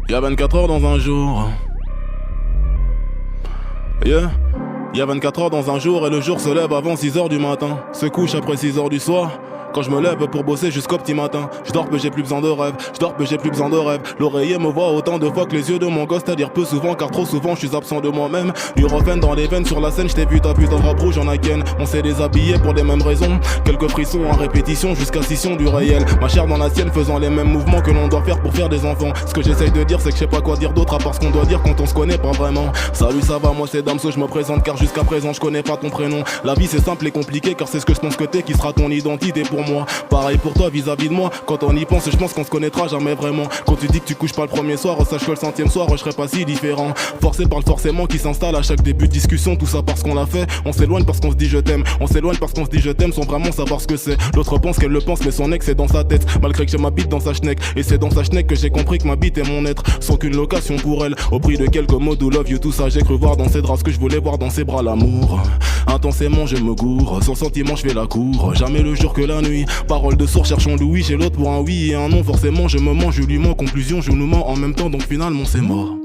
Y'a 24 heures dans un jour. Yeah. Y'a 24 heures dans un jour et le jour se lève avant 6 heures du matin. Se couche après 6 heures du soir. Quand je me lève pour bosser jusqu'au petit matin. Je dors peu, j'ai plus besoin de rêve. Je dors peu, j'ai plus besoin de rêve. L'oreiller me voit autant de fois que les yeux de mon gosse, c'est-à-dire peu souvent, car trop souvent je suis absent de moi-même. Nurofen dans les veines, sur la scène, j't'ai vu, ta putain de rap rouge en Aken. On s'est déshabillé pour les mêmes raisons. Quelques frissons en répétition jusqu'à scission du réel. Ma chair dans la sienne faisant les mêmes mouvements que l'on doit faire pour faire des enfants. Ce que j'essaye de dire, c'est que je sais pas quoi dire d'autre à part ce qu'on doit dire quand on se connaît pas vraiment. Salut, ça va, moi c'est Damso, je me présente car jusqu'à présent je connais pas ton prénom. La vie c'est simple et compliqué car c'est ce que je pense que t'es qui sera ton identité pour moi. Pareil pour toi vis-à-vis de moi. Quand on y pense, je pense qu'on se connaîtra jamais vraiment. Quand tu dis que tu couches pas le premier soir, sache que le 100e soir, je serai pas si différent. Forcé par le forcément qui s'installe à chaque début de discussion. Tout ça parce qu'on l'a fait. On s'éloigne parce qu'on se dit je t'aime. On s'éloigne parce qu'on se dit je t'aime sans vraiment savoir ce que c'est. L'autre pense qu'elle le pense, mais son ex est dans sa tête. Malgré que j'ai ma bite dans sa schneck. Et c'est dans sa schneck que j'ai compris que ma bite est mon être. Sans qu'une location pour elle. Au prix de quelques mots do love you, tout ça, j'ai cru voir dans ses draps ce que je voulais voir dans ses bras, l'amour. Intensément je me gourre, sans sentiment je fais la cour. Jamais le jour que la nuit. Parole de sourd cherchons Louis, j'ai l'autre pour un oui et un non. Forcément je me mens, je lui mens. Conclusion je nous mens en même temps, donc finalement c'est mort.